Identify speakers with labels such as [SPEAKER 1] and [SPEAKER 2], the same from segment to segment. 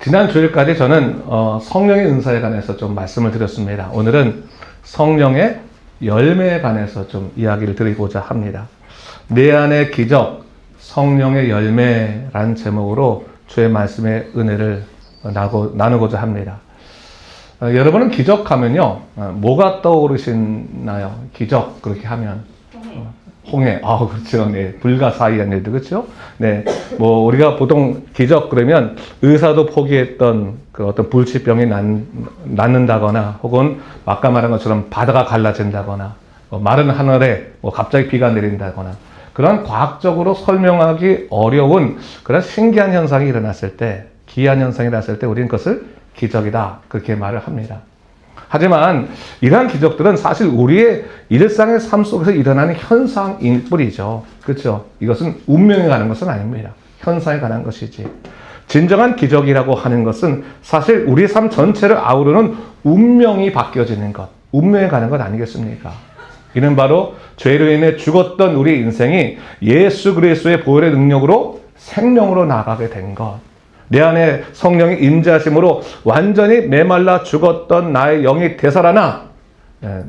[SPEAKER 1] 지난 주일까지 저는 성령의 은사에 관해서 좀 말씀을 드렸습니다. 오늘은 성령의 열매에 관해서 좀 이야기를 드리고자 합니다. 내 안의 기적, 성령의 열매라는 제목으로 주의 말씀의 은혜를 나누고자 합니다. 여러분은 기적하면요, 뭐가 떠오르시나요? 기적, 그렇게 하면. 홍해. 그렇죠. 네. 불가사의한 일들, 그렇죠? 네. 우리가 보통 기적 그러면 의사도 포기했던 그 어떤 불치병이 낫는다거나, 혹은 아까 말한 것처럼 바다가 갈라진다거나, 마른 하늘에 갑자기 비가 내린다거나, 그런 과학적으로 설명하기 어려운 그런 신기한 현상이 일어났을 때, 기이한 현상이 일어났을 때 우리는 그것을 기적이다. 그렇게 말을 합니다. 하지만 이러한 기적들은 사실 우리의 일상의 삶 속에서 일어나는 현상일 뿐이죠. 그렇죠? 이것은 운명에 관한 것은 아닙니다. 현상에 관한 것이지. 진정한 기적이라고 하는 것은 사실 우리의 삶 전체를 아우르는 운명이 바뀌어지는 것, 운명에 관한 것 아니겠습니까? 이는 바로 죄로 인해 죽었던 우리 인생이 예수 그리스도의 보혈의 능력으로 생명으로 나가게 된 것. 내 안에 성령의 임재하심으로 완전히 메말라 죽었던 나의 영이 되살아나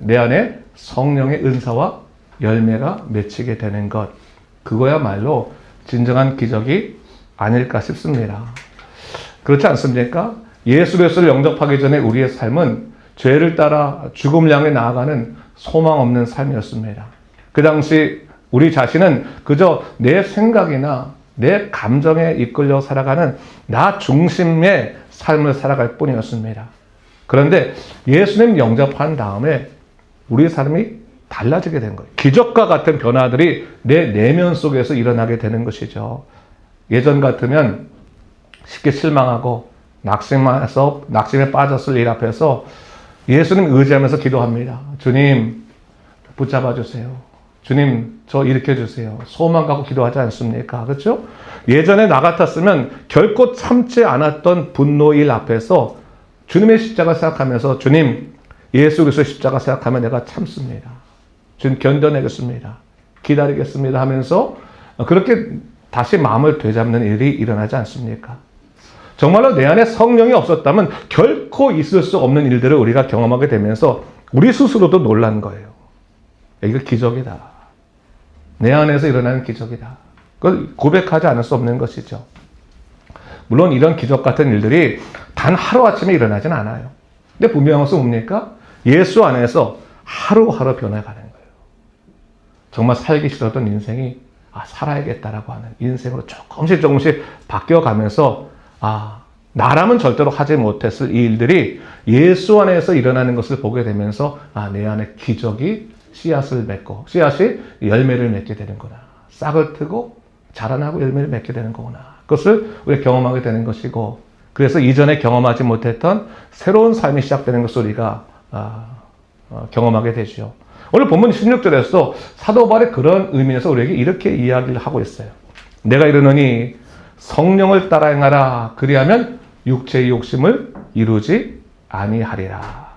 [SPEAKER 1] 내 안에 성령의 은사와 열매가 맺히게 되는 것. 그거야말로 진정한 기적이 아닐까 싶습니다. 그렇지 않습니까? 예수 그리스도를 영접하기 전에 우리의 삶은 죄를 따라 죽음을 향해 나아가는 소망 없는 삶이었습니다. 그 당시 우리 자신은 그저 내 생각이나 내 감정에 이끌려 살아가는 나 중심의 삶을 살아갈 뿐이었습니다. 그런데 예수님 영접한 다음에 우리의 삶이 달라지게 된 거예요. 기적과 같은 변화들이 내 내면 속에서 일어나게 되는 것이죠. 예전 같으면 쉽게 실망하고 낙심에 빠졌을 일 앞에서 예수님 의지하면서 기도합니다. 주님, 붙잡아 주세요. 주님, 저 일으켜 주세요. 소망 갖고 기도하지 않습니까? 그렇죠? 예전에 나 같았으면 결코 참지 않았던 분노일 앞에서 주님의 십자가 생각하면서 주님, 예수 그리스도의 십자가 생각하면 내가 참습니다. 주님 견뎌내겠습니다. 기다리겠습니다 하면서 그렇게 다시 마음을 되잡는 일이 일어나지 않습니까? 정말로 내 안에 성령이 없었다면 결코 있을 수 없는 일들을 우리가 경험하게 되면서 우리 스스로도 놀란 거예요. 이거 기적이다. 내 안에서 일어나는 기적이다. 그걸 고백하지 않을 수 없는 것이죠. 물론 이런 기적 같은 일들이 단 하루아침에 일어나진 않아요. 근데 분명한 것은 뭡니까? 예수 안에서 하루하루 변해가는 거예요. 정말 살기 싫었던 인생이 살아야겠다라고 하는 인생으로 조금씩 바뀌어가면서 나라면 절대로 하지 못했을 이 일들이 예수 안에서 일어나는 것을 보게 되면서 내 안에 기적이 씨앗을 맺고 씨앗이 열매를 맺게 되는구나. 싹을 트고 자라나고 열매를 맺게 되는 거구나. 그것을 우리가 경험하게 되는 것이고, 그래서 이전에 경험하지 못했던 새로운 삶이 시작되는 것을 우리가 경험하게 되죠. 오늘 본문 16절에서 사도 바울의 그런 의미에서 우리에게 이렇게 이야기를 하고 있어요. 내가 이르노니 성령을 따라 행하라. 그리하면 육체의 욕심을 이루지 아니하리라.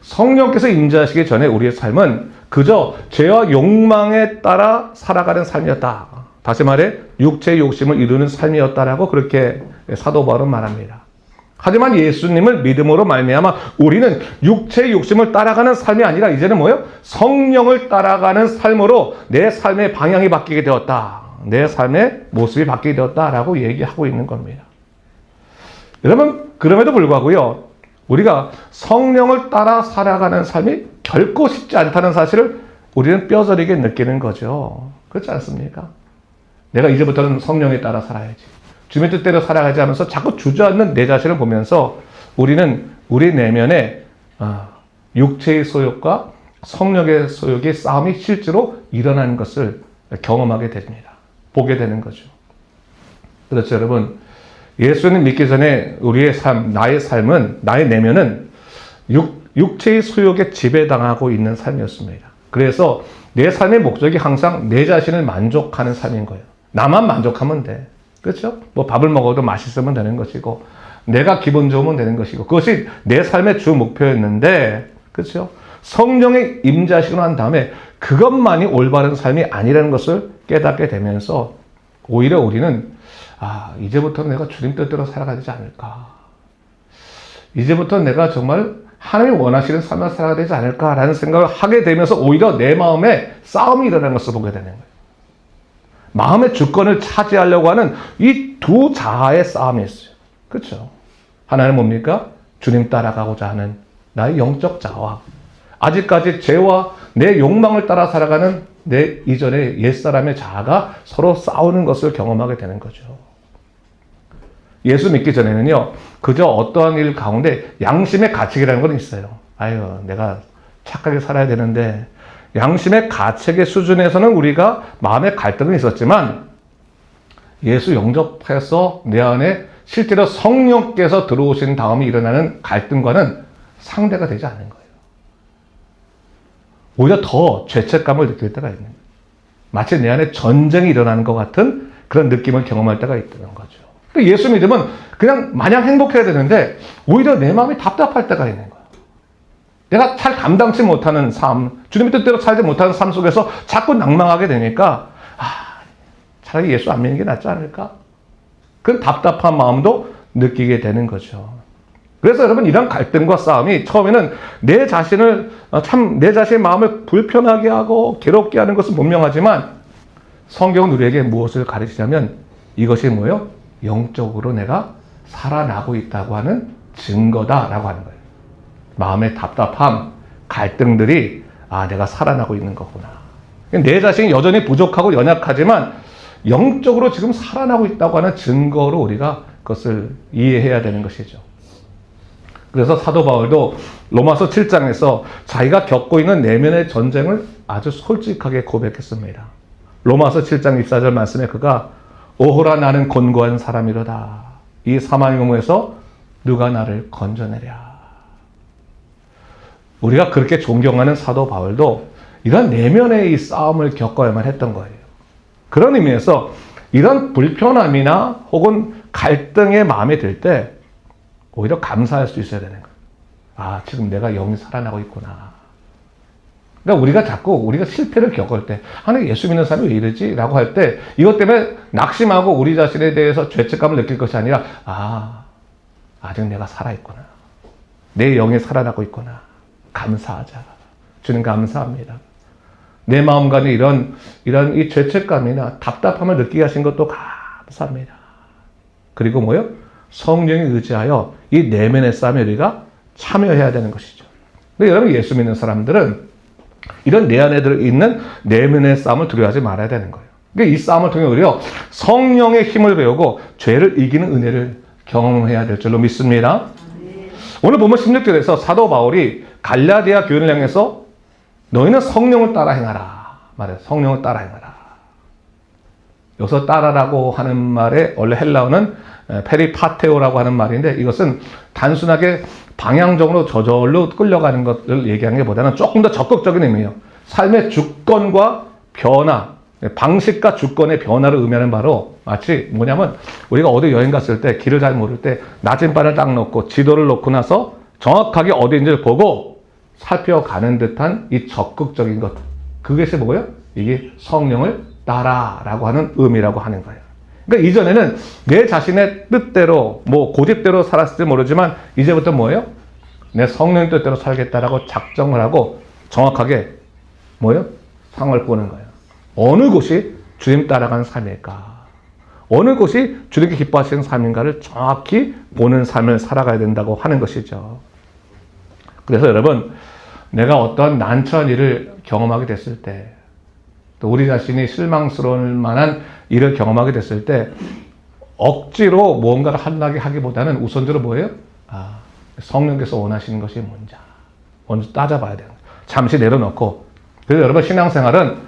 [SPEAKER 1] 성령께서 임재하시기 전에 우리의 삶은 그저 죄와 욕망에 따라 살아가는 삶이었다. 다시 말해 육체의 욕심을 이루는 삶이었다라고 그렇게 사도 바울은 말합니다. 하지만 예수님을 믿음으로 말미암아 우리는 육체의 욕심을 따라가는 삶이 아니라 이제는 뭐예요? 성령을 따라가는 삶으로 내 삶의 방향이 바뀌게 되었다. 내 삶의 모습이 바뀌게 되었다라고 얘기하고 있는 겁니다. 여러분, 그럼에도 불구하고요, 우리가 성령을 따라 살아가는 삶이 결코 쉽지 않다는 사실을 우리는 뼈저리게 느끼는 거죠. 그렇지 않습니까? 내가 이제부터는 성령에 따라 살아야지. 주님의 뜻대로 살아가지 하면서 자꾸 주저앉는 내 자신을 보면서 우리는 우리 내면에 육체의 소욕과 성령의 소욕의 싸움이 실제로 일어나는 것을 경험하게 됩니다. 보게 되는 거죠. 그렇죠, 여러분. 예수님 믿기 전에 우리의 삶, 나의 삶은, 나의 내면은 육체의 소욕에 지배당하고 있는 삶이었습니다. 그래서 내 삶의 목적이 항상 내 자신을 만족하는 삶인 거예요. 나만 만족하면 돼. 그렇죠? 밥을 먹어도 맛있으면 되는 것이고, 내가 기분 좋으면 되는 것이고, 그것이 내 삶의 주 목표였는데, 그렇죠? 성령의 임재하시고 난 다음에 그것만이 올바른 삶이 아니라는 것을 깨닫게 되면서 오히려 우리는 이제부터는 내가 주님 뜻대로 살아가야 되지 않을까. 이제부터는 내가 정말 하나님이 원하시는 삶을 살아야 되지 않을까라는 생각을 하게 되면서 오히려 내 마음에 싸움이 일어나는 것을 보게 되는 거예요. 마음의 주권을 차지하려고 하는 이 두 자아의 싸움이 있어요. 그렇죠? 하나는 뭡니까? 주님 따라가고자 하는 나의 영적 자아. 아직까지 죄와 내 욕망을 따라 살아가는 내 이전의 옛사람의 자아가 서로 싸우는 것을 경험하게 되는 거죠. 예수 믿기 전에는요, 그저 어떠한 일 가운데 양심의 가책이라는 건 있어요. 내가 착하게 살아야 되는데, 양심의 가책의 수준에서는 우리가 마음의 갈등은 있었지만, 예수 영접해서 내 안에 실제로 성령께서 들어오신 다음에 일어나는 갈등과는 상대가 되지 않는 거예요. 오히려 더 죄책감을 느낄 때가 있는 거예요. 마치 내 안에 전쟁이 일어나는 것 같은 그런 느낌을 경험할 때가 있다는 거죠. 예수 믿으면 그냥 마냥 행복해야 되는데 오히려 내 마음이 답답할 때가 있는 거예요. 내가 잘 감당치 못하는 삶, 주님의 뜻대로 살지 못하는 삶 속에서 자꾸 낭망하게 되니까 차라리 예수 안 믿는 게 낫지 않을까? 그런 답답한 마음도 느끼게 되는 거죠. 그래서 여러분 이런 갈등과 싸움이 처음에는 내 자신의 마음을 불편하게 하고 괴롭게 하는 것은 분명하지만 성경은 우리에게 무엇을 가르치냐면 이것이 뭐예요? 영적으로 내가 살아나고 있다고 하는 증거다라고 하는 거예요. 마음의 답답함, 갈등들이 내가 살아나고 있는 거구나. 내 자신이 여전히 부족하고 연약하지만 영적으로 지금 살아나고 있다고 하는 증거로 우리가 그것을 이해해야 되는 것이죠. 그래서 사도 바울도 로마서 7장에서 자기가 겪고 있는 내면의 전쟁을 아주 솔직하게 고백했습니다. 로마서 7장 24절 말씀에 그가 오호라 나는 곤고한 사람이로다. 이 사망의 몸에서 누가 나를 건져내랴. 우리가 그렇게 존경하는 사도 바울도 이런 내면의 이 싸움을 겪어야만 했던 거예요. 그런 의미에서 이런 불편함이나 혹은 갈등의 마음이 들 때 오히려 감사할 수 있어야 되는 거예요. 지금 내가 영이 살아나고 있구나. 그러니까 우리가 실패를 겪을 때 예수 믿는 사람이 왜 이러지? 라고 할 때 이것 때문에 낙심하고 우리 자신에 대해서 죄책감을 느낄 것이 아니라 아직 내가 살아있구나. 내 영이 살아나고 있구나. 감사하자. 주님 감사합니다. 내 마음간에 이런 이 죄책감이나 답답함을 느끼게 하신 것도 감사합니다. 그리고 뭐요? 성령에 의지하여 이 내면의 싸움에 우리가 참여해야 되는 것이죠. 근데 여러분 예수 믿는 사람들은 이런 내 안에 있는 내면의 싸움을 두려워하지 말아야 되는 거예요. 그러니까 이 싸움을 통해 우리가 성령의 힘을 배우고 죄를 이기는 은혜를 경험해야 될 줄로 믿습니다. 오늘 보면 16절에서 사도 바울이 갈라디아 교회를 향해서 너희는 성령을 따라 행하라 말해요. 성령을 따라 행하라. 여기서 따라라고 하는 말의 원래 헬라어는 페리파테오라고 하는 말인데 이것은 단순하게 방향적으로 저절로 끌려가는 것을 얘기하는 것보다는 조금 더 적극적인 의미예요. 삶의 주권과 변화, 방식과 주권의 변화를 의미하는 바로 마치 뭐냐면 우리가 어디 여행 갔을 때 길을 잘 모를 때 나침반을 딱 놓고 지도를 놓고 나서 정확하게 어디인지를 보고 살펴가는 듯한 이 적극적인 것. 그것이 뭐예요? 이게 성령을 따라라고 하는 의미라고 하는 거예요. 그러니까 이전에는 내 자신의 뜻대로 고집대로 살았을지 모르지만 이제부터 뭐예요? 내 성령의 뜻대로 살겠다라고 작정을 하고 정확하게 뭐예요? 상을 보는 거예요. 어느 곳이 주님 따라가는 삶일까? 어느 곳이 주님께 기뻐하시는 삶인가를 정확히 보는 삶을 살아가야 된다고 하는 것이죠. 그래서 여러분, 내가 어떤 난처한 일을 경험하게 됐을 때, 또 우리 자신이 실망스러울 만한 일을 경험하게 됐을 때, 억지로 무언가를 하려고 하기보다는 우선적으로 뭐예요? 성령께서 원하시는 것이 뭔지 먼저 따져봐야 돼요. 잠시 내려놓고. 그래서 여러분, 신앙생활은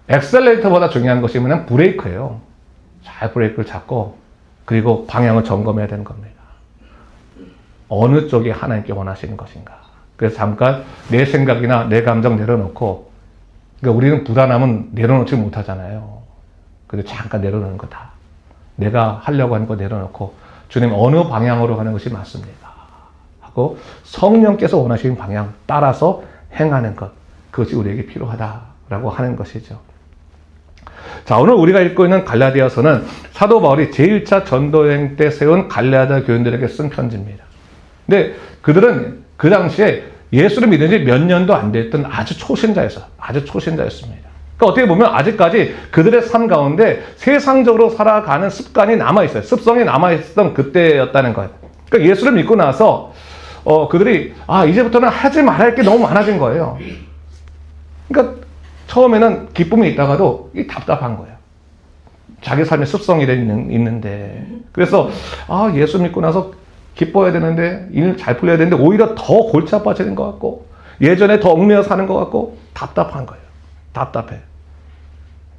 [SPEAKER 1] 엑셀레이터보다 중요한 것이 뭐냐면 브레이크예요. 잘 브레이크를 잡고, 그리고 방향을 점검해야 되는 겁니다. 어느 쪽이 하나님께 원하시는 것인가. 그래서 잠깐 내 생각이나 내 감정 내려놓고, 그러니까 우리는 불안하면 내려놓지 못하잖아요. 그래서 잠깐 내려놓는 거다. 내가 하려고 하는 거 내려놓고, 주님 어느 방향으로 가는 것이 맞습니다. 하고 성령께서 원하시는 방향 따라서 행하는 것. 그것이 우리에게 필요하다라고 하는 것이죠. 자, 오늘 우리가 읽고 있는 갈라디아서는 사도 바울이 제1차 전도여행 때 세운 갈라디아 교인들에게 쓴 편지입니다. 근데 그들은 그 당시에 예수를 믿은 지 몇 년도 안 됐던 아주 초신자였습니다. 그러니까 어떻게 보면 아직까지 그들의 삶 가운데 세상적으로 살아가는 습관이 남아있어요. 습성이 남아있었던 그때였다는 거예요. 그러니까 예수를 믿고 나서 그들이 이제부터는 하지 말아야 할 게 너무 많아진 거예요. 그러니까 처음에는 기쁨이 있다가도 답답한 거예요. 자기 삶의 습성이 있는데. 그래서 예수 믿고 나서 기뻐야 되는데, 일 잘 풀려야 되는데 오히려 더 골치 아파지는 것 같고, 예전에 더 얽매여 사는 것 같고 답답한 거예요. 답답해.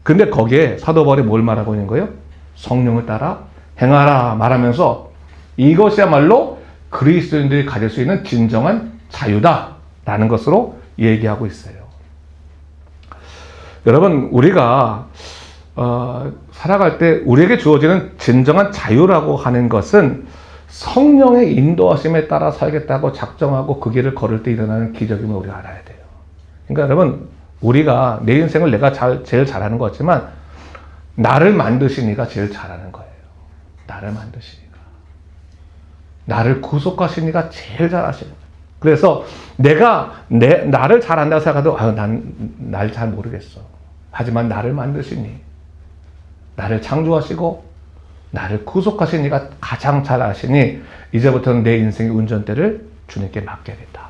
[SPEAKER 1] 근데 거기에 사도 바울이 뭘 말하고 있는 거예요? 성령을 따라 행하라 말하면서 이것이야말로 그리스도인들이 가질 수 있는 진정한 자유다라는 것으로 얘기하고 있어요. 여러분, 우리가 살아갈 때 우리에게 주어지는 진정한 자유라고 하는 것은 성령의 인도하심에 따라 살겠다고 작정하고 그 길을 걸을 때 일어나는 기적임을 우리가 알아야 돼요. 그러니까 여러분, 우리가 내 인생을 내가 제일 잘하는 것 같지만 나를 만드신 이가 제일 잘하는 거예요. 나를 만드신 이가. 나를 구속하신 이가 제일 잘하시는 거예요. 그래서 나를 잘한다고 생각해도 난 날 잘 모르겠어. 하지만 나를 만드신 이, 나를 창조하시고 나를 구속하신 이가 가장 잘 아시니 이제부터는 내 인생의 운전대를 주님께 맡겨야겠다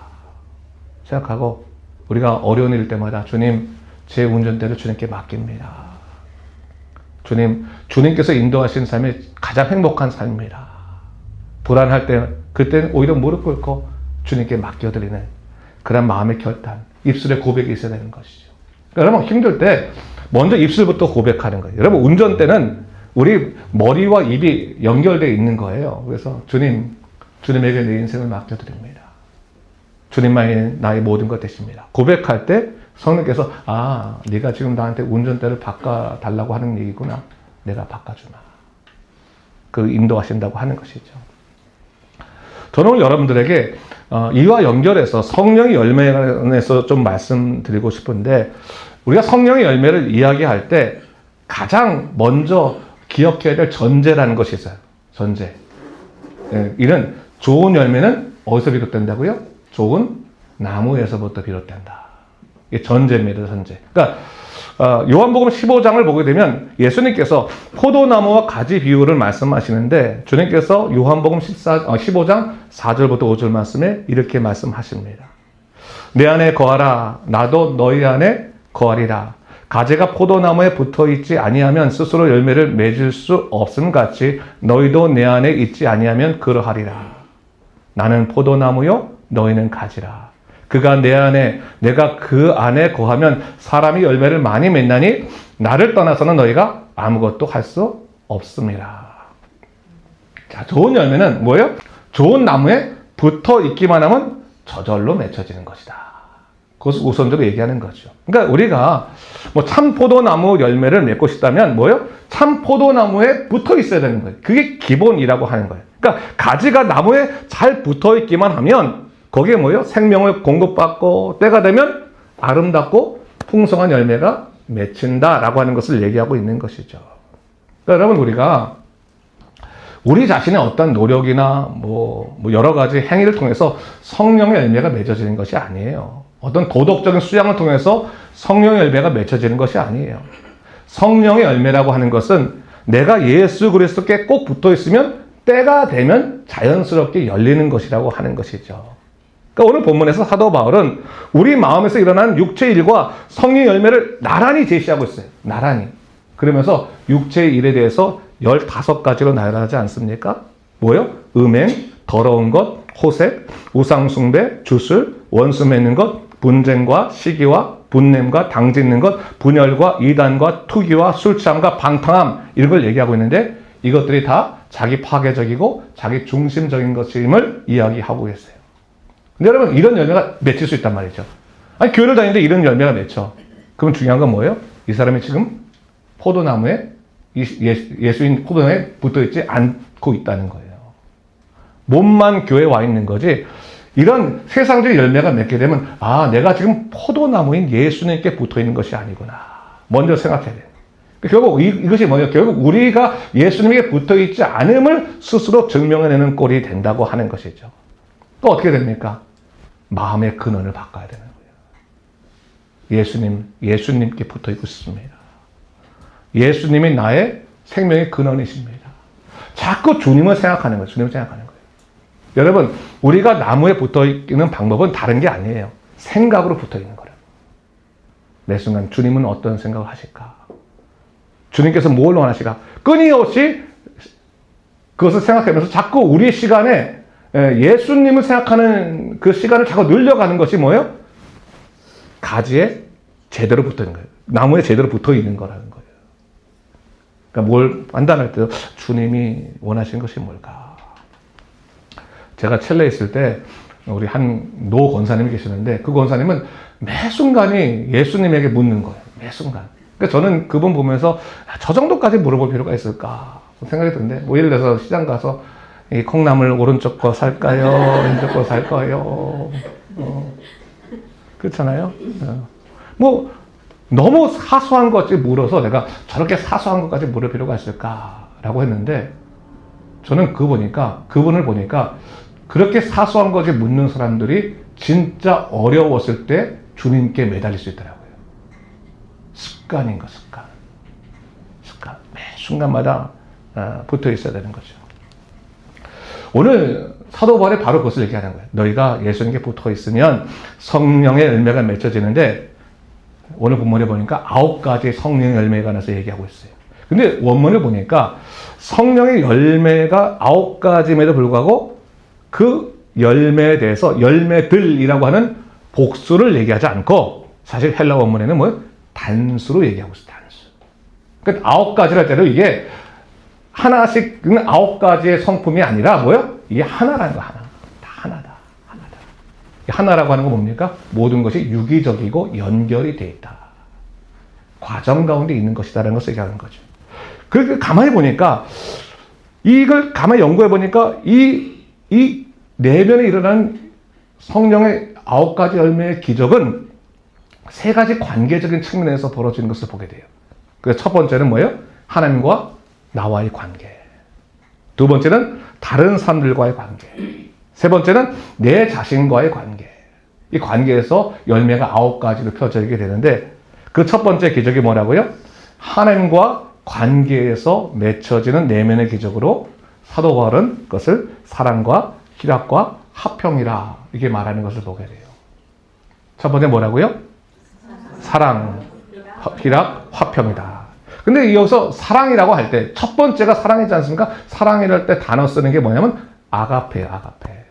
[SPEAKER 1] 생각하고, 우리가 어려운 일 때마다 주님, 제 운전대를 주님께 맡깁니다. 주님께서 인도하신 삶이 가장 행복한 삶입니다. 불안할 때, 그때는 오히려 무릎 꿇고 주님께 맡겨드리는 그런 마음의 결단, 입술에 고백이 있어야 되는 것이죠. 그러니까 여러분, 힘들 때 먼저 입술부터 고백하는 거예요. 여러분, 운전대는 우리 머리와 입이 연결되어 있는 거예요. 그래서 주님에게 내 인생을 맡겨드립니다. 주님만이 나의 모든 것 되십니다. 고백할 때 성령께서 네가 지금 나한테 운전대를 바꿔달라고 하는 얘기구나. 내가 바꿔주마. 그 인도하신다고 하는 것이죠. 저는 오늘 여러분들에게 이와 연결해서 성령의 열매에 관해서 좀 말씀드리고 싶은데, 우리가 성령의 열매를 이야기할 때 가장 먼저 기억해야 될 전제라는 것이 있어요. 전제. 이는 좋은 열매는 어디서 비롯된다고요? 좋은 나무에서부터 비롯된다. 이게 전제입니다. 전제. 그러니까 요한복음 15장을 보게 되면 예수님께서 포도나무와 가지 비유를 말씀하시는데, 주님께서 요한복음 15장 4절부터 5절 말씀에 이렇게 말씀하십니다. 내 안에 거하라. 나도 너희 안에 거하리라. 가지가 포도나무에 붙어있지 아니하면 스스로 열매를 맺을 수 없음 같이 너희도 내 안에 있지 아니하면 그러하리라. 나는 포도나무요 너희는 가지라. 그가 내 안에, 내가 그 안에 거하면 사람이 열매를 많이 맺나니 나를 떠나서는 너희가 아무것도 할 수 없습니다. 자, 좋은 열매는 뭐예요? 좋은 나무에 붙어 있기만 하면 저절로 맺혀지는 것이다. 그것을 우선적으로 얘기하는 거죠. 그러니까 우리가 참 포도나무 열매를 맺고 싶다면 뭐예요? 참 포도나무에 붙어 있어야 되는 거예요. 그게 기본이라고 하는 거예요. 그러니까 가지가 나무에 잘 붙어 있기만 하면 거기에 뭐예요? 생명을 공급받고 때가 되면 아름답고 풍성한 열매가 맺힌다라고 하는 것을 얘기하고 있는 것이죠. 그러니까 여러분, 우리가 우리 자신의 어떤 노력이나 여러 가지 행위를 통해서 성령의 열매가 맺어지는 것이 아니에요. 어떤 도덕적인 수양을 통해서 성령의 열매가 맺혀지는 것이 아니에요. 성령의 열매라고 하는 것은 내가 예수 그리스도께 꼭 붙어 있으면 때가 되면 자연스럽게 열리는 것이라고 하는 것이죠. 그러니까 오늘 본문에서 사도 바울은 우리 마음에서 일어나는 육체의 일과 성령의 열매를 나란히 제시하고 있어요. 나란히. 그러면서 육체의 일에 대해서 15가지로 나열하지 않습니까? 뭐요? 음행, 더러운 것, 호색, 우상숭배, 주술, 원수 맺는 것, 분쟁과 시기와 분냄과 당짓는 것, 분열과 이단과 투기와 술취함과 방탕함, 이런 걸 얘기하고 있는데 이것들이 다 자기 파괴적이고 자기 중심적인 것임을 이야기하고 계세요. 근데 여러분, 이런 열매가 맺힐 수 있단 말이죠. 아니, 교회를 다니는데 이런 열매가 맺혀. 그럼 중요한 건 뭐예요? 이 사람이 지금 포도나무에, 예수인 포도나무에 붙어있지 않고 있다는 거예요. 몸만 교회에 와 있는 거지, 이런 세상적인 열매가 맺게 되면 내가 지금 포도나무인 예수님께 붙어있는 것이 아니구나. 먼저 생각해야 돼요. 결국 이것이 뭐예요? 결국 우리가 예수님에게 붙어있지 않음을 스스로 증명해내는 꼴이 된다고 하는 것이죠. 또 어떻게 됩니까? 마음의 근원을 바꿔야 되는 거예요. 예수님께 붙어있고 싶습니다. 예수님이 나의 생명의 근원이십니다. 자꾸 주님을 생각하는 거예요. 주님을 생각하는 거예요. 여러분, 우리가 나무에 붙어있는 방법은 다른 게 아니에요. 생각으로 붙어있는 거예요. 매 순간 주님은 어떤 생각을 하실까? 주님께서 뭘 원하실까? 끊임없이 그것을 생각하면서 자꾸 우리의 시간에 예수님을 생각하는 그 시간을 자꾸 늘려가는 것이 뭐예요? 가지에 제대로 붙어 있는 거예요. 나무에 제대로 붙어 있는 거라는 거예요. 그러니까 뭘 판단할 때 주님이 원하시는 것이 뭘까? 제가 첼레에 있을 때 우리 한 노 권사님이 계시는데 그 권사님은 매 순간이 예수님에게 묻는 거예요. 매 순간. 그러니까 저는 그분 보면서 저 정도까지 물어볼 필요가 있을까 생각이 드는데 뭐 예를 들어서 시장 가서 이 콩나물 오른쪽 거 살까요? 왼쪽 거 살까요? 그렇잖아요. 뭐 너무 사소한 것까지 물어서 내가 저렇게 사소한 것까지 물을 필요가 있을까라고 했는데 저는 그분을 보니까 그렇게 사소한 것을 묻는 사람들이 진짜 어려웠을 때 주님께 매달릴 수 있더라고요. 습관인 거, 습관. 매 순간마다 붙어 있어야 되는 거죠. 오늘 사도 바울이 바로 그것을 얘기하는 거예요. 너희가 예수님께 붙어 있으면 성령의 열매가 맺혀지는데 오늘 본문에 보니까 9가지 성령의 열매에 관해서 얘기하고 있어요. 근데 원문을 보니까 성령의 열매가 9가지임에도 불구하고 그 열매에 대해서 열매들이라고 하는 복수를 얘기하지 않고 사실 헬라 원문에는 뭐예요? 단수로 얘기하고 있어요. 단수. 그러니까 9가지를 할 때도 이게 하나씩 9가지의 성품이 아니라 뭐예요? 이게 하나라는 거 하나. 다 하나다. 하나다. 하나라고 하는 건 뭡니까? 모든 것이 유기적이고 연결이 되어 있다. 과정 가운데 있는 것이다라는 것을 얘기하는 거죠. 그렇게 가만히 보니까 이걸 가만히 연구해 보니까 이 내면에 일어난 성령의 9가지 열매의 기적은 3가지 관계적인 측면에서 벌어지는 것을 보게 돼요. 그래서 첫 번째는 뭐예요? 하나님과 나와의 관계. 두 번째는 다른 사람들과의 관계. 세 번째는 내 자신과의 관계. 이 관계에서 열매가 9가지로 펴지게 되는데 그 첫 번째 기적이 뭐라고요? 하나님과 관계에서 맺혀지는 내면의 기적으로 사도 바울은 그것을 사랑과 희락과 화평이라 이게 말하는 것을 보게 돼요. 첫 번째 뭐라고요? 사랑, 희락, 화평이다. 근데 여기서 사랑이라고 할 때 첫 번째가 사랑이지 않습니까? 사랑이랄 때 단어 쓰는 게 뭐냐면 아가페예요. 아가페.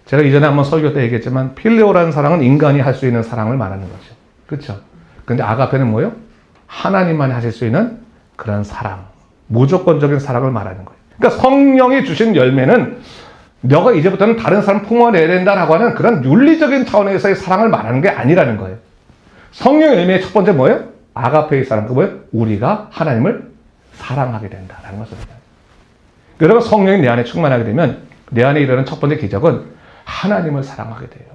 [SPEAKER 1] 제가 이전에 한번 설교 때 얘기했지만 필레오라는 사랑은 인간이 할 수 있는 사랑을 말하는 거죠. 그렇죠? 근데 아가페는 뭐예요? 하나님만이 하실 수 있는 그런 사랑, 무조건적인 사랑을 말하는 거예요. 그러니까 성령이 주신 열매는 너가 이제부터는 다른 사람 품어내야 된다라고 하는 그런 윤리적인 차원에서의 사랑을 말하는 게 아니라는 거예요. 성령 열매의 첫 번째 뭐예요? 아가페의 사랑. 그 뭐예요? 우리가 하나님을 사랑하게 된다라는 것을 얘기해요. 여러분 성령이 내 안에 충만하게 되면 내 안에 일어나는 첫 번째 기적은 하나님을 사랑하게 돼요.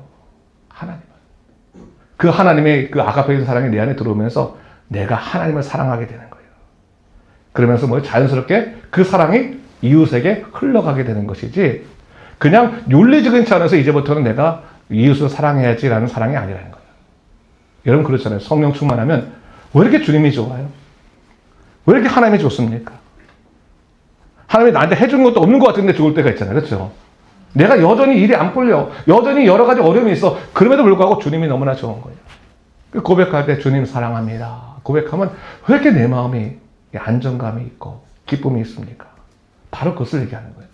[SPEAKER 1] 하나님을. 그 하나님의 그 아가페의 사랑이 내 안에 들어오면서 내가 하나님을 사랑하게 되는 거예요. 그러면서 뭐 자연스럽게 그 사랑이 이웃에게 흘러가게 되는 것이지 그냥 윤리적인 차원에서 이제부터는 내가 이웃을 사랑해야지라는 사랑이 아니라는 거예요. 여러분 그렇잖아요. 성령 충만하면 왜 이렇게 주님이 좋아요? 왜 이렇게 하나님이 좋습니까? 하나님이 나한테 해준 것도 없는 것 같은데 좋을 때가 있잖아요. 그렇죠? 내가 여전히 일이 안 풀려. 여전히 여러 가지 어려움이 있어. 그럼에도 불구하고 주님이 너무나 좋은 거예요. 고백할 때 주님 사랑합니다. 고백하면 왜 이렇게 내 마음이 안정감이 있고 기쁨이 있습니까? 바로 그것을 얘기하는 거예요.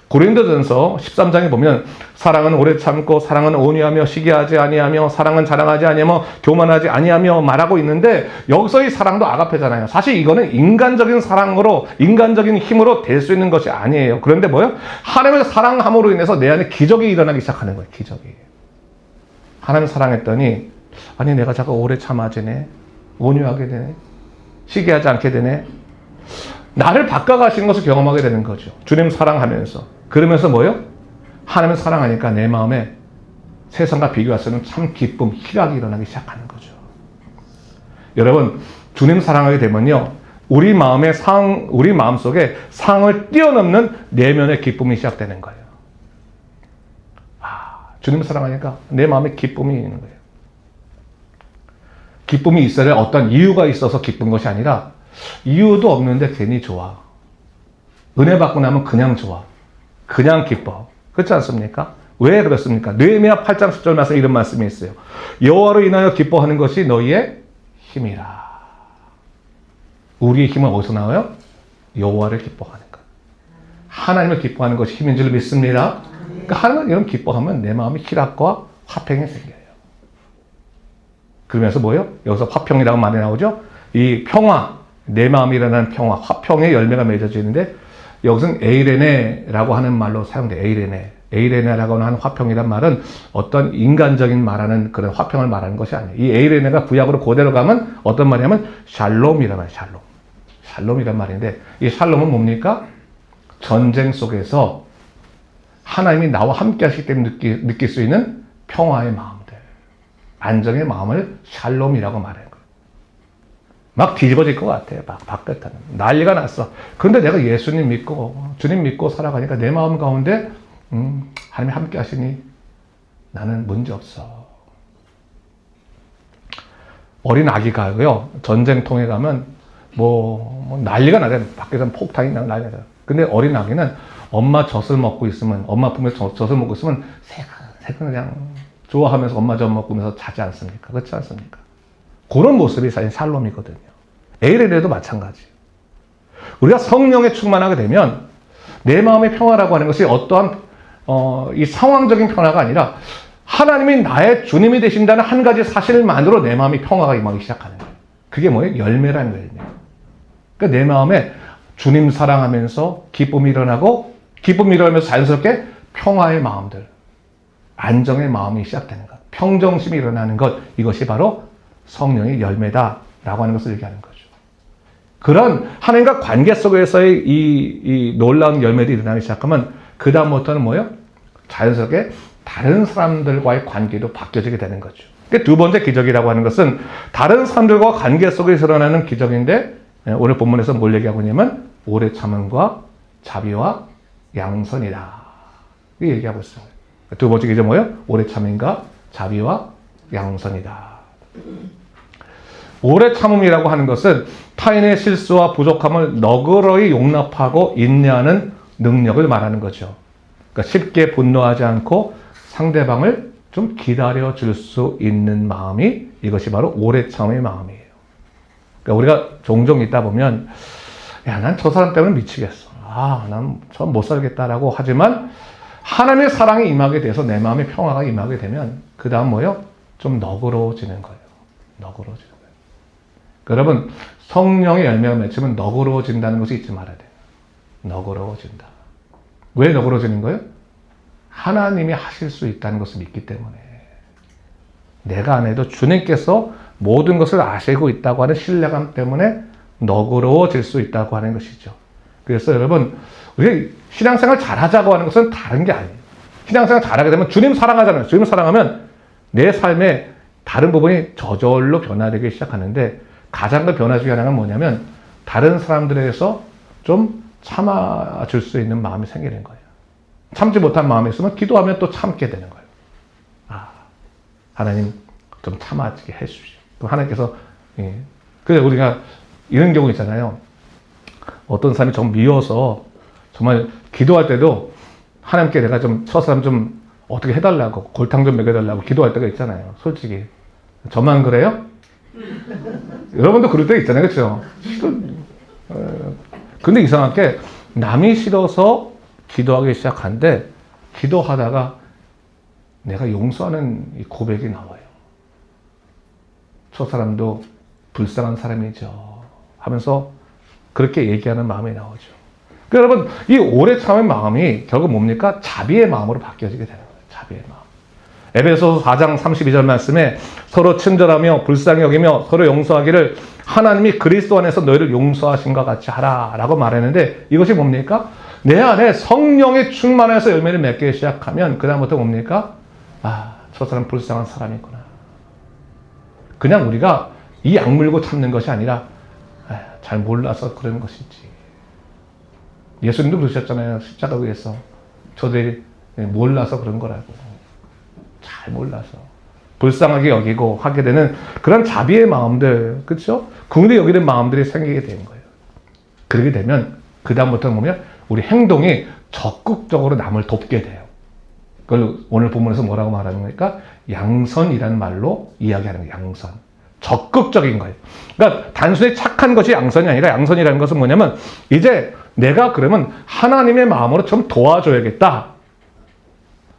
[SPEAKER 1] 고린도전서 13장에 보면 사랑은 오래 참고 사랑은 온유하며 시기하지 아니하며 사랑은 자랑하지 아니하며 교만하지 아니하며 말하고 있는데 여기서의 사랑도 아가페잖아요. 사실 이거는 인간적인 사랑으로 인간적인 힘으로 될 수 있는 것이 아니에요. 그런데 뭐예요? 하나님을 사랑함으로 인해서 내 안에 기적이 일어나기 시작하는 거예요. 기적이. 하나님을 사랑했더니 아니 내가 자꾸 오래 참아지네. 온유하게 되네. 시기하지 않게 되네. 나를 바꿔가시는 것을 경험하게 되는 거죠. 주님 사랑하면서. 그러면서 뭐예요? 하나님을 사랑하니까 내 마음에 세상과 비교해서는 참 기쁨, 희락이 일어나기 시작하는 거죠. 여러분, 주님 사랑하게 되면요, 우리 마음 속에 상을 뛰어넘는 내면의 기쁨이 시작되는 거예요. 주님 사랑하니까 내 마음에 기쁨이 있는 거예요. 기쁨이 있어야 어떤 이유가 있어서 기쁜 것이 아니라 이유도 없는데 괜히 좋아. 은혜 받고 나면 그냥 좋아. 그냥 기뻐. 그렇지 않습니까? 왜 그렇습니까? 느헤미야 8장 10절 말씀에 이런 말씀이 있어요. 여호와로 인하여 기뻐하는 것이 너희의 힘이라. 우리의 힘은 어디서 나와요? 여호와를 기뻐하는 것. 하나님을 기뻐하는 것이 힘인 줄 믿습니다. 그러니까 하나님을 이런 기뻐하면 내 마음이 희락과 화평이 생겨요. 그러면서 뭐예요? 여기서 화평이라고 말이 나오죠? 이 평화, 내 마음이 일어나는 평화, 화평의 열매가 맺어지는데 여기서는 에이레네라고 하는 말로 사용돼요. 에이레네. 에이레네라고 하는 화평이란 말은 어떤 인간적인 말하는 그런 화평을 말하는 것이 아니에요. 이 에이레네가 구약으로 그대로 가면 어떤 말이냐면 샬롬이란 말이에요. 샬롬. 샬롬이란 말인데 이 샬롬은 뭡니까? 전쟁 속에서 하나님이 나와 함께 하시기 때문에 느낄 수 있는 평화의 마음들, 안정의 마음을 샬롬이라고 말하는 거예요. 막 뒤집어질 것 같아요. 막 바깥에는. 난리가 났어. 그런데 내가 예수님 믿고 주님 믿고 살아가니까 내 마음 가운데 하나님이 함께 하시니 나는 문제 없어. 어린 아기가요, 전쟁통에 가면 뭐 난리가 나잖아요. 밖에서 폭탄이 난리가 나잖아요. 근데 어린 아기는 엄마 젖을 먹고 있으면, 엄마 품에서 젖을 먹고 있으면 새근 그냥 좋아하면서 엄마 젖 먹으면서 자지 않습니까? 그렇지 않습니까? 그런 모습이 사실 샬롬이거든요. 에이레네도 마찬가지. 우리가 성령에 충만하게 되면 내 마음의 평화라고 하는 것이 어떠한 이 상황적인 평화가 아니라 하나님이 나의 주님이 되신다는 한 가지 사실만으로 내 마음이 평화가 임하기 시작하는 거예요. 그게 뭐예요? 열매라는 거예요. 그러니까 내 마음에 주님 사랑하면서 기쁨이 일어나고 기쁨이 일어나면서 자연스럽게 평화의 마음들, 안정의 마음이 시작되는 것, 평정심이 일어나는 것, 이것이 바로 성령의 열매다라고 하는 것을 얘기하는 거죠. 그런 하나님과 관계 속에서의 이 놀라운 열매들이 일어나기 시작하면 그 다음부터는 뭐예요? 자연스럽게 다른 사람들과의 관계도 바뀌어지게 되는 거죠. 두 번째 기적이라고 하는 것은 다른 사람들과 관계 속에서 일어나는 기적인데 오늘 본문에서 뭘 얘기하고 있냐면 오래 참음과 자비와 양선이다. 이 얘기하고 있어요. 두 번째 기적 뭐예요? 오래 참음과 자비와 양선이다. 오래 참음이라고 하는 것은 타인의 실수와 부족함을 너그러이 용납하고 인내하는 능력을 말하는 거죠. 그러니까 쉽게 분노하지 않고 상대방을 좀 기다려줄 수 있는 마음이, 이것이 바로 오래 참음의 마음이에요. 그러니까 우리가 종종 있다 보면 야, 난 저 사람 때문에 미치겠어. 난 저 못 살겠다라고 하지만 하나님의 사랑이 임하게 돼서 내 마음의 평화가 임하게 되면 그 다음 뭐예요? 좀 너그러워지는 거예요. 너그러워지는 거예요. 그러니까 여러분, 성령의 열매가 맺히면 너그러워진다는 것이 잊지 말아야 돼요. 너그러워진다. 왜 너그러워지는 거예요? 하나님이 하실 수 있다는 것을 믿기 때문에. 내가 안 해도 주님께서 모든 것을 아시고 있다고 하는 신뢰감 때문에 너그러워질 수 있다고 하는 것이죠. 그래서 여러분, 우리 신앙생활 잘하자고 하는 것은 다른 게 아니에요. 신앙생활 잘하게 되면 주님 사랑하잖아요. 주님 사랑하면 내 삶의 다른 부분이 저절로 변화되기 시작하는데, 가장 큰 변화 중에 하나는 뭐냐면 다른 사람들에 대해서 좀 참아줄 수 있는 마음이 생기는 거예요. 참지 못한 마음이 있으면 기도하면 또 참게 되는 거예요. 하나님 좀 참아지게 해주십시오. 또 하나님께서, 그래서 우리가 이런 경우 있잖아요. 어떤 사람이 좀 미워서 정말 기도할 때도 하나님께 내가 좀 저 사람 좀 어떻게 해달라고, 골탕 좀 먹여달라고 기도할 때가 있잖아요. 솔직히. 저만 그래요? 여러분도 그럴 때 있잖아요. 그렇죠? 근데 이상하게 남이 싫어서 기도하기 시작한데 기도하다가 내가 용서하는 이 고백이 나와요. 저 사람도 불쌍한 사람이죠 하면서 그렇게 얘기하는 마음이 나오죠. 그러니까 여러분, 이 오래 참은 마음이 결국 뭡니까? 자비의 마음으로 바뀌어지게 되는 거예요. 자비의 마음. 에베소서 4장 32절 말씀에 서로 친절하며 불쌍히 여기며 서로 용서하기를 하나님이 그리스도 안에서 너희를 용서하신 것 같이 하라라고 말했는데, 이것이 뭡니까? 내 안에 성령의 충만해서 열매를 맺기 시작하면 그 다음부터 뭡니까? 저 사람 불쌍한 사람이구나. 그냥 우리가 이 악물고 참는 것이 아니라 잘 몰라서 그런 것이지. 예수님도 그러셨잖아요. 십자가 위에서. 저들이 몰라서 그런 거라고. 잘 몰라서. 불쌍하게 여기고 하게 되는 그런 자비의 마음들, 그렇죠? 긍휼히 여기는 마음들이 생기게 되는 거예요. 그렇게 되면 그 다음부터는 보면 우리 행동이 적극적으로 남을 돕게 돼요. 그걸 오늘 본문에서 뭐라고 말하는 거니까 양선이라는 말로 이야기하는 거예요. 양선. 적극적인 거예요. 그러니까 단순히 착한 것이 양선이 아니라 양선이라는 것은 뭐냐면 이제 내가 그러면 하나님의 마음으로 좀 도와줘야겠다.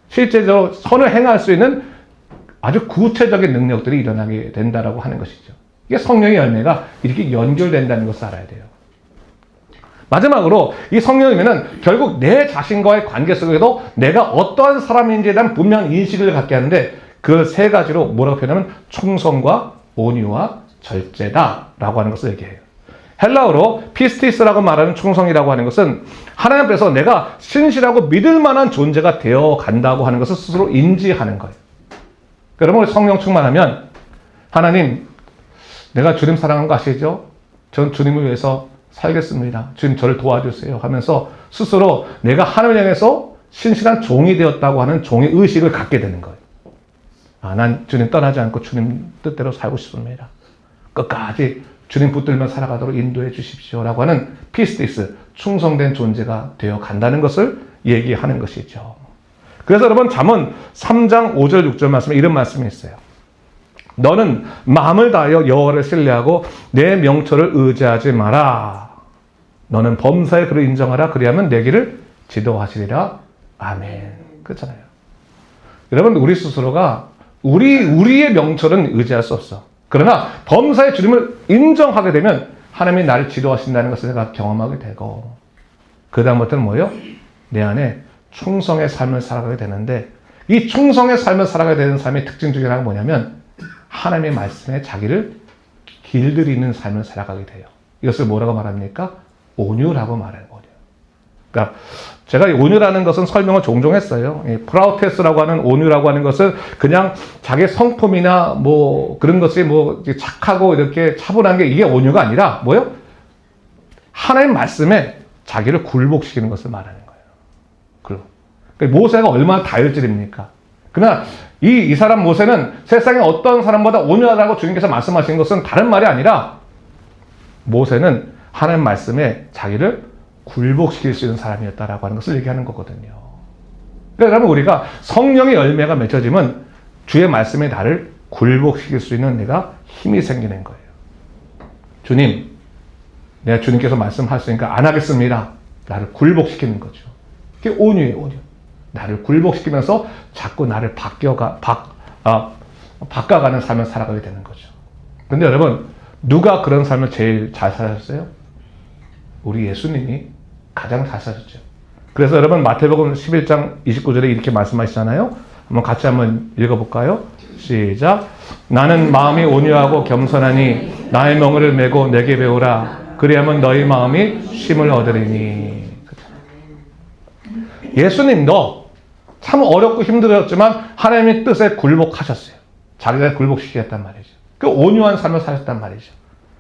[SPEAKER 1] 실제적으로 선을 행할 수 있는 아주 구체적인 능력들이 일어나게 된다라고 하는 것이죠. 이게 성령의 열매가 이렇게 연결된다는 것을 알아야 돼요. 마지막으로 이 성령이면은 결국 내 자신과의 관계 속에도 내가 어떠한 사람인지에 대한 분명한 인식을 갖게 하는데 그 세 가지로 뭐라고 표현하면 충성과 온유와 절제다라고 하는 것을 얘기해요. 헬라어로 피스티스라고 말하는 충성이라고 하는 것은 하나님 앞에서 내가 신실하고 믿을 만한 존재가 되어 간다고 하는 것을 스스로 인지하는 거예요. 여러분 성령 충만하면 하나님 내가 주님 사랑하는 거 아시죠? 전 주님을 위해서 살겠습니다. 주님 저를 도와주세요 하면서 스스로 내가 하나님을 향해서 신실한 종이 되었다고 하는 종의 의식을 갖게 되는 거예요. 난 주님 떠나지 않고 주님 뜻대로 살고 싶습니다. 끝까지 주님 붙들며 살아가도록 인도해 주십시오라고 하는 피스티스, 충성된 존재가 되어 간다는 것을 얘기하는 것이죠. 그래서 여러분 잠언 3장 5절 6절 말씀에 이런 말씀이 있어요. 너는 마음을 다하여 여호와를 신뢰하고 내 명철을 의지하지 마라. 너는 범사에 그를 인정하라. 그리하면 내 길을 지도하시리라. 아멘. 그렇잖아요. 여러분 우리 스스로가 우리의 명철은 의지할 수 없어. 그러나 범사의 주님을 인정하게 되면 하나님이 나를 지도하신다는 것을 내가 경험하게 되고 그 다음부터는 뭐예요? 내 안에 충성의 삶을 살아가게 되는데 이 충성의 삶을 살아가게 되는 삶의 특징 중에 하나가 뭐냐면 하나님의 말씀에 자기를 길들이는 삶을 살아가게 돼요. 이것을 뭐라고 말합니까? 온유라고 말해요. 온유. 그러니까 제가 온유라는 것은 설명을 종종 했어요. 프라우테스라고 하는 온유라고 하는 것은 그냥 자기 성품이나 뭐 그런 것이 뭐 착하고 이렇게 차분한 게 이게 온유가 아니라 뭐예요? 하나님 말씀에 자기를 굴복시키는 것을 말하는 거예요. 그러니까 모세가 얼마나 다혈질입니까? 그러나 이 사람 모세는 세상에 어떤 사람보다 온유하다고 주님께서 말씀하신 것은 다른 말이 아니라 모세는 하나님 말씀에 자기를 굴복시킬 수 있는 사람이었다라고 하는 것을 얘기하는 거거든요. 그러니까 여러분 우리가 성령의 열매가 맺혀지면 주의 말씀에 나를 굴복시킬 수 있는 내가 힘이 생기는 거예요. 주님, 내가 주님께서 말씀하시니까 안 하겠습니다. 나를 굴복시키는 거죠. 그게 온유예요, 온유. 나를 굴복시키면서 자꾸 나를 바꿔가는 삶을 살아가게 되는 거죠. 근데 여러분, 누가 그런 삶을 제일 잘 사셨어요? 우리 예수님이 가장 잘 사셨죠. 그래서 여러분, 마태복음 11장 29절에 이렇게 말씀하시잖아요. 같이 한번 읽어볼까요? 시작. 나는 마음이 온유하고 겸손하니 나의 멍에를 메고 내게 배우라. 그리하면 너희 마음이 쉼을 얻으리니. 예수님도 참 어렵고 힘들었지만 하나님의 뜻에 굴복하셨어요. 자기가 굴복시켰단 말이죠. 그 온유한 삶을 사셨단 말이죠.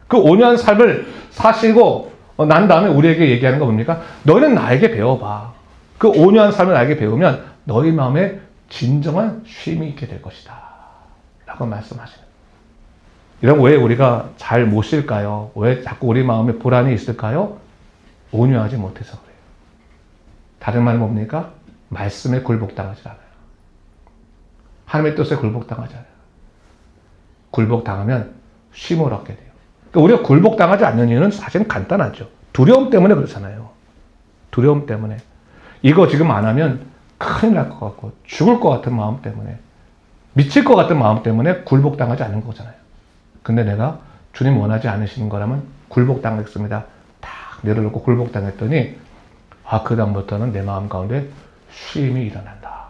[SPEAKER 1] 그 온유한 삶을 사시고 난 다음에 우리에게 얘기하는 거 뭡니까? 너희는 나에게 배워봐. 그 온유한 삶을 나에게 배우면 너희 마음에 진정한 쉼이 있게 될 것이다. 라고 말씀하시는 거예요. 이런 왜 우리가 잘 못 쉴까요? 왜 자꾸 우리 마음에 불안이 있을까요? 온유하지 못해서 그래요. 다른 말은 뭡니까? 말씀에 굴복당하지 않아요. 하나님의 뜻에 굴복당하지 않아요. 굴복당하면 쉼을 얻게 돼요. 그러니까 우리가 굴복당하지 않는 이유는 사실은 간단하죠. 두려움 때문에 그렇잖아요. 두려움 때문에. 이거 지금 안 하면 큰일 날 것 같고 죽을 것 같은 마음 때문에 미칠 것 같은 마음 때문에 굴복당하지 않는 거잖아요. 근데 내가 주님 원하지 않으시는 거라면 굴복당하겠습니다. 딱 내려놓고 굴복당했더니 그 다음부터는 내 마음 가운데 쉼이 일어난다.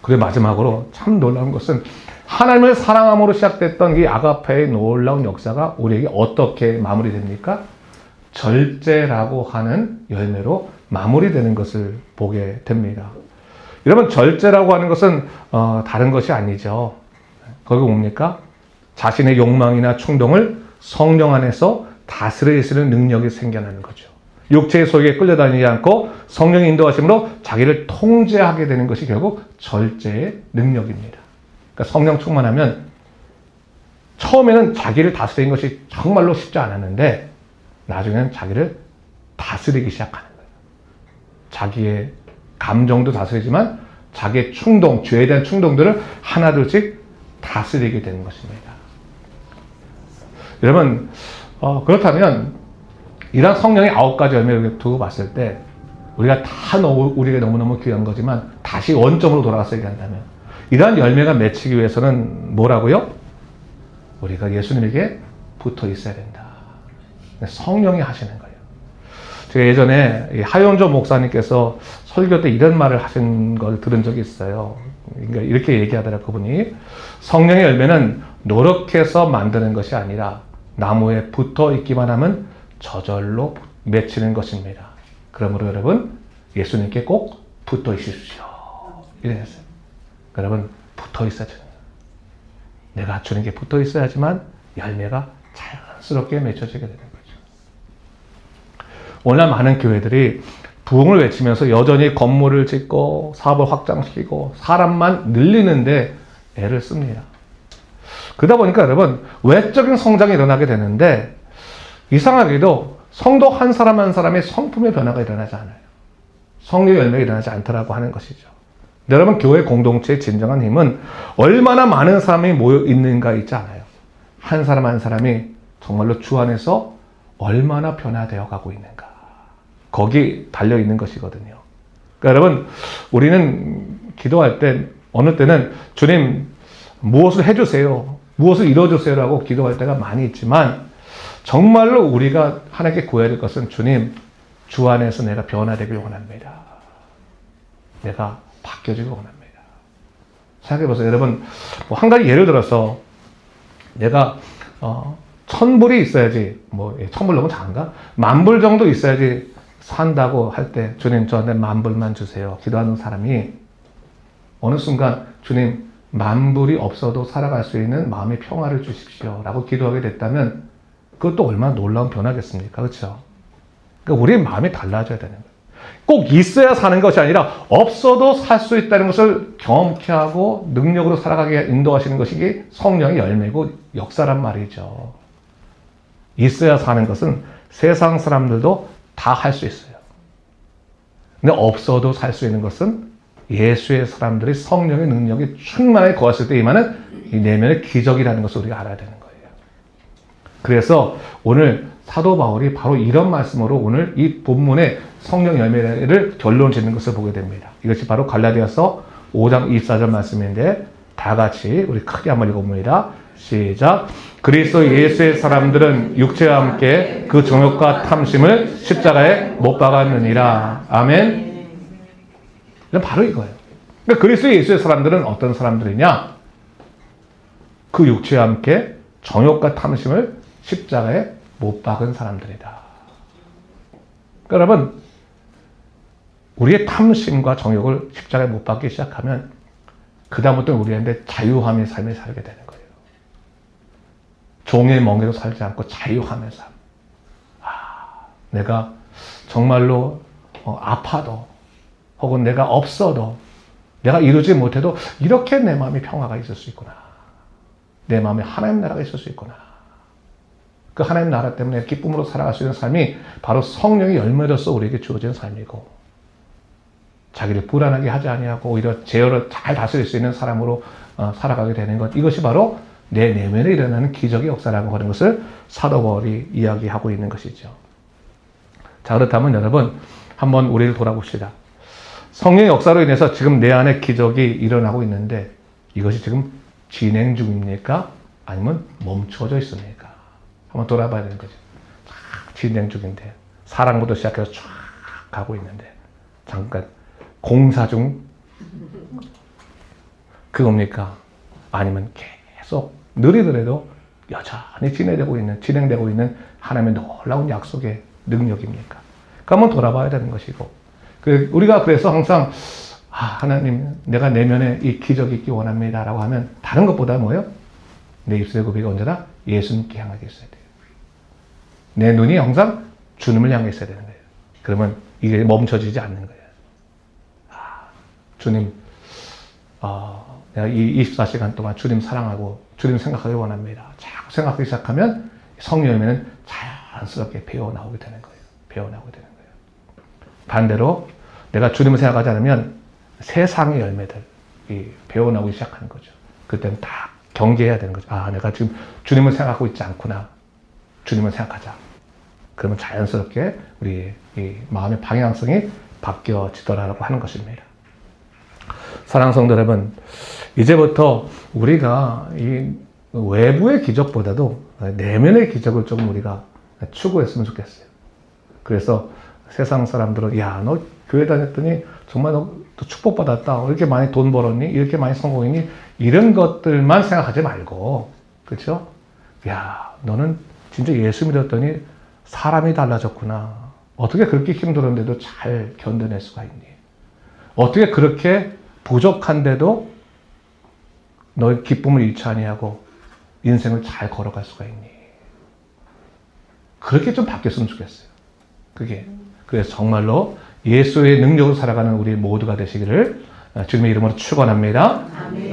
[SPEAKER 1] 그리고 마지막으로 참 놀라운 것은 하나님을 사랑함으로 시작됐던 이 아가페의 놀라운 역사가 우리에게 어떻게 마무리됩니까? 절제라고 하는 열매로 마무리되는 것을 보게 됩니다. 여러분 절제라고 하는 것은 다른 것이 아니죠. 거기 뭡니까? 자신의 욕망이나 충동을 성령 안에서 다스릴 수 있는 능력이 생겨나는 거죠. 육체의 소욕에 끌려다니지 않고 성령의 인도하심으로 자기를 통제하게 되는 것이 결국 절제의 능력입니다. 그러니까 성령 충만하면 처음에는 자기를 다스리는 것이 정말로 쉽지 않았는데 나중에는 자기를 다스리기 시작하는 거예요. 자기의 감정도 다스리지만 자기의 충동, 죄에 대한 충동들을 하나둘씩 다스리게 되는 것입니다. 여러분, 그렇다면 이런 성령의 9가지 열매를 두고 봤을 때 우리가 우리가 너무너무 귀한 거지만 다시 원점으로 돌아가서 얘기한다면 이러한 열매가 맺히기 위해서는 뭐라고요? 우리가 예수님에게 붙어 있어야 된다. 성령이 하시는 거예요. 제가 예전에 하윤조 목사님께서 설교 때 이런 말을 하신 걸 들은 적이 있어요. 그러니까 이렇게 얘기하더라고요. 그분이 성령의 열매는 노력해서 만드는 것이 아니라 나무에 붙어 있기만 하면 저절로 맺히는 것입니다. 그러므로 여러분 예수님께 꼭 붙어 있으십시오. 이랬어요. 여러분 붙어 있어야 돼요. 내가 주님께 붙어 있어야지만 열매가 자연스럽게 맺혀지게 되는 거죠. 오늘 많은 교회들이 부흥을 외치면서 여전히 건물을 짓고 사업을 확장시키고 사람만 늘리는데 애를 씁니다. 그러다 보니까 여러분 외적인 성장이 일어나게 되는데 이상하게도 성도 한 사람 한 사람의 성품의 변화가 일어나지 않아요. 성령의 열매가 일어나지 않더라고 하는 것이죠. 여러분 교회 공동체의 진정한 힘은 얼마나 많은 사람이 모여 있는가 있지 않아요. 한 사람 한 사람이 정말로 주 안에서 얼마나 변화되어 가고 있는가. 거기 달려 있는 것이거든요. 그러니까 여러분 우리는 기도할 때 어느 때는 주님 무엇을 해주세요. 무엇을 이뤄주세요라고 기도할 때가 많이 있지만 정말로 우리가 하나님께 구해야 될 것은 주님 주 안에서 내가 변화되길 원합니다. 내가 바뀌어지길 원합니다. 생각해보세요. 여러분 한 가지 예를 들어서 내가 1,000불이 있어야지 뭐 1,000불 너무 작은가? 10,000불 정도 있어야지 산다고 할 때 주님 저한테 10,000불만 주세요. 기도하는 사람이 어느 순간 주님 10,000불이 없어도 살아갈 수 있는 마음의 평화를 주십시오 라고 기도하게 됐다면 그것도 얼마나 놀라운 변화겠습니까? 그렇죠? 그러니까 우리의 마음이 달라져야 되는 거예요. 꼭 있어야 사는 것이 아니라 없어도 살 수 있다는 것을 경험케 하고 능력으로 살아가게 인도하시는 것이 성령의 열매고 역사란 말이죠. 있어야 사는 것은 세상 사람들도 다 할 수 있어요. 근데 없어도 살 수 있는 것은 예수의 사람들이 성령의 능력이 충만하게 거했을 때 임하는 이 내면의 기적이라는 것을 우리가 알아야 되는 거예요. 그래서 오늘 사도 바울이 바로 이런 말씀으로 오늘 이 본문의 성령 열매를 결론 짓는 것을 보게 됩니다. 이것이 바로 갈라디아서 5장 24절 말씀인데 다 같이 우리 크게 한번 읽어봅니다. 시작. 그리스도 예수의 사람들은 육체와 함께 그 정욕과 탐심을 십자가에 못 박았느니라. 아멘. 바로 이거예요. 그러니까 그리스도 예수의 사람들은 어떤 사람들이냐? 그 육체와 함께 정욕과 탐심을 십자가에 못 박은 사람들이다. 그러니까 여러분 우리의 탐심과 정욕을 십자가에 못 박기 시작하면 그 다음부터는 우리한테 자유함의 삶을 살게 되는 거예요. 종의 멍에로 살지 않고 자유함의 삶. 내가 정말로 아파도 혹은 내가 없어도 내가 이루지 못해도 이렇게 내 마음에 평화가 있을 수 있구나. 내 마음에 하나님 나라가 있을 수 있구나. 그 하나님 나라 때문에 기쁨으로 살아갈 수 있는 삶이 바로 성령의 열매로서 우리에게 주어진 삶이고 자기를 불안하게 하지 아니하고 오히려 제어를 잘 다스릴 수 있는 사람으로 살아가게 되는 것. 이것이 바로 내 내면에 일어나는 기적의 역사라고 하는 것을 사도 바울이 이야기하고 있는 것이죠. 자, 그렇다면 여러분 한번 우리를 돌아봅시다. 성령의 역사로 인해서 지금 내 안에 기적이 일어나고 있는데 이것이 지금 진행 중입니까? 아니면 멈춰져 있습니까? 한번 돌아봐야 되는 거죠. 진행 중인데 사랑부터 시작해서 쫙 가고 있는데 잠깐 공사 중 그겁니까? 아니면 계속 느리더라도 여전히 진행되고 있는 하나님의 놀라운 약속의 능력입니까? 그 한번 돌아봐야 되는 것이고 우리가 그래서 항상 하나님 내가 내면에 이 기적이 있기 원합니다 라고 하면 다른 것보다 뭐예요? 내 입술의 고백이 언제나 예수님께 향하게 있어야 돼요. 내 눈이 항상 주님을 향해 있어야 되는 거예요. 그러면 이게 멈춰지지 않는 거예요. 주님, 내가 이 24시간 동안 주님 사랑하고 주님 생각하기 원합니다. 자꾸 생각하기 시작하면 성령 열매는 자연스럽게 배어나오게 되는 거예요. 배어나오게 되는 거예요. 반대로 내가 주님을 생각하지 않으면 세상의 열매들이 배어나오기 시작하는 거죠. 그때는 다 경계해야 되는 거죠. 내가 지금 주님을 생각하고 있지 않구나. 주님을 생각하자. 그러면 자연스럽게 우리 이 마음의 방향성이 바뀌어지더라라고 하는 것입니다. 사랑하는 성도 여러분, 이제부터 우리가 이 외부의 기적보다도 내면의 기적을 조금 우리가 추구했으면 좋겠어요. 그래서 세상 사람들은 너 교회 다녔더니 정말 너 축복받았다. 이렇게 많이 돈 벌었니? 이렇게 많이 성공했니? 이런 것들만 생각하지 말고, 그렇죠? 너는 진짜 예수 믿었더니 사람이 달라졌구나. 어떻게 그렇게 힘들었는데도 잘 견뎌낼 수가 있니? 어떻게 그렇게 부족한데도 너의 기쁨을 잃지 아니하고 인생을 잘 걸어갈 수가 있니? 그렇게 좀 바뀌었으면 좋겠어요. 그래서 정말로 예수의 능력으로 살아가는 우리 모두가 되시기를 주님의 이름으로 축원합니다. 아멘.